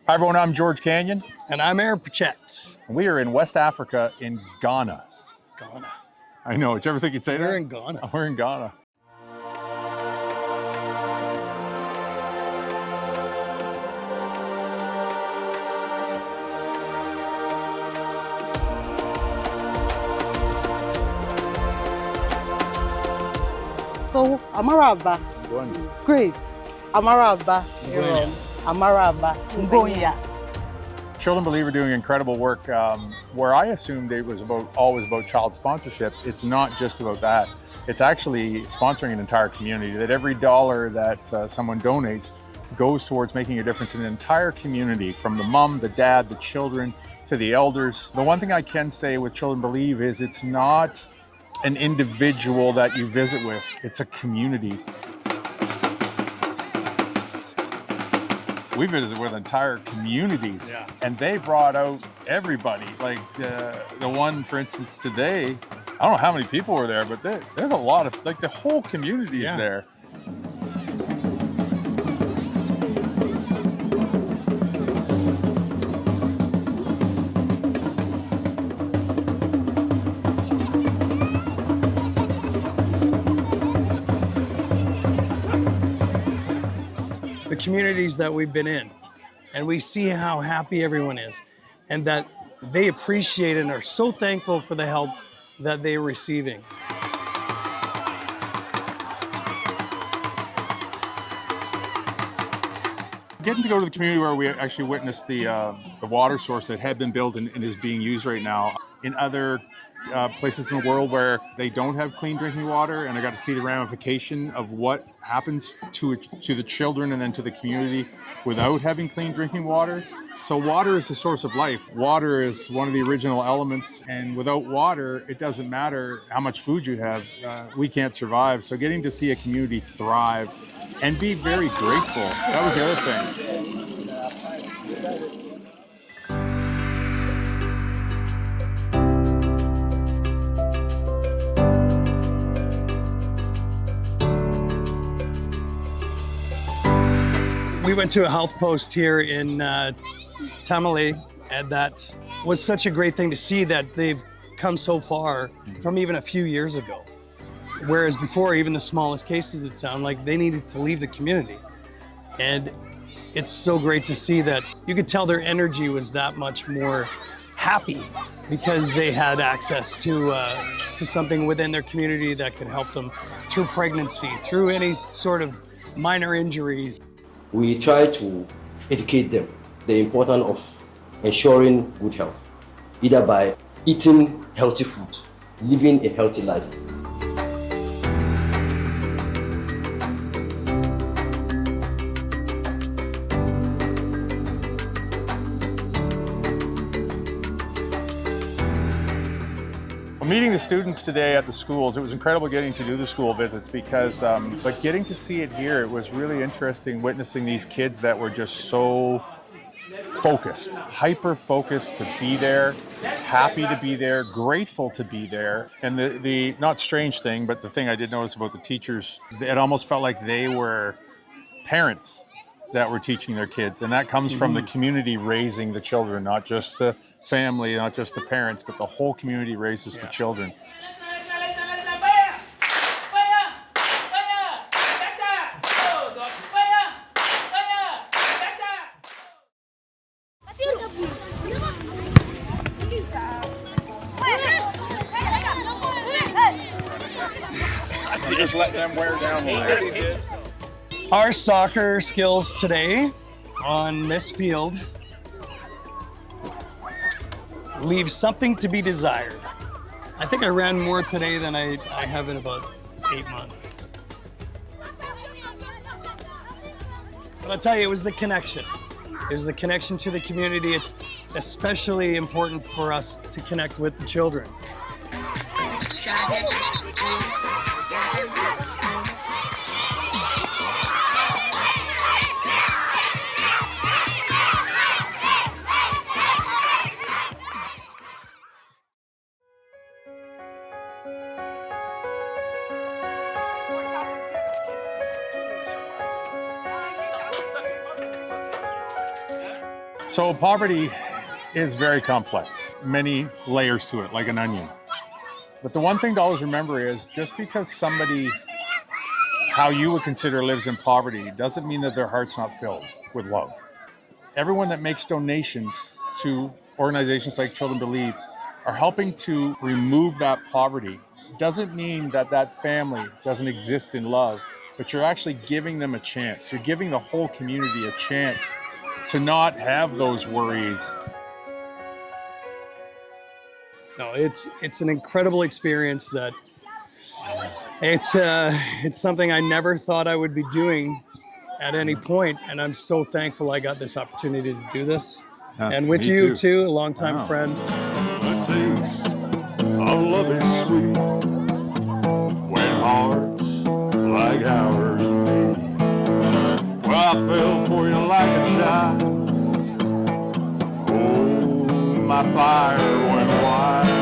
Hi everyone, I'm George Canyon. And I'm Aaron Pachet. We are in West Africa in Ghana. Ghana. I know, did you ever think you'd say that? We're in Ghana. We're in Ghana. So, Amaraba. Great. Amaraba. Amaraba. Ngonya. Children Believe are doing incredible work. Where I assumed it was always about child sponsorship, it's not just about that. It's actually sponsoring an entire community, that every dollar that someone donates goes towards making a difference in an entire community, from the mom, the dad, the children, to the elders. The one thing I can say with Children Believe is it's not an individual that you visit with, it's a community. We visited with entire communities, and they brought out everybody. Like the one, for instance, today, I don't know how many people were there, but there's a lot of, like, the whole community is there. The communities that we've been in, and we see how happy everyone is, and that they appreciate and are so thankful for the help that they're receiving. Getting to go to the community where we actually witnessed the water source that had been built and is being used right now. In other places in the world where they don't have clean drinking water, and I got to see the ramification of what happens to the children and then to the community without having clean drinking water. So water is the source of life. Water is one of the original elements, and without water, it doesn't matter how much food you have, we can't survive. So getting to see a community thrive and be very grateful, that was the other thing. We went to a health post here in Tamale, and that was such a great thing to see that they've come so far from even a few years ago. Whereas before, even the smallest cases, it sounded like they needed to leave the community. And it's so great to see that you could tell their energy was that much more happy because they had access to something within their community that could help them through pregnancy, through any sort of minor injuries. We try to educate them the importance of ensuring good health, either by eating healthy food, living a healthy life. Meeting the students today at the schools, it was incredible getting to do the school visits because, but getting to see it here, it was really interesting witnessing these kids that were just so focused, hyper-focused to be there, happy to be there, grateful to be there. And the not strange thing, but the thing I did notice about the teachers, it almost felt like they were parents that were teaching their kids. And that comes from the community raising the children, not just the family, not just the parents, but the whole community raises the children. You just let them wear down there. Our soccer skills today on this field leave something to be desired. I think I ran more today than I have in about 8 months. But I'll tell you, it was the connection. It was the connection to the community. It's especially important for us to connect with the children. So poverty is very complex, many layers to it, like an onion. But the one thing to always remember is just because somebody, how you would consider, lives in poverty doesn't mean that their heart's not filled with love. Everyone that makes donations to organizations like Children Believe are helping to remove that poverty. Doesn't mean that that family doesn't exist in love, but you're actually giving them a chance. You're giving the whole community a chance to not have those worries. No, it's an incredible experience that it's something I never thought I would be doing at any point, and I'm so thankful I got this opportunity to do this. And with me you too. too, a longtime Wow. friend. The taste of love is sweet when hearts like ours meet. Well, I fell for you like a child. Oh, my fire went wild.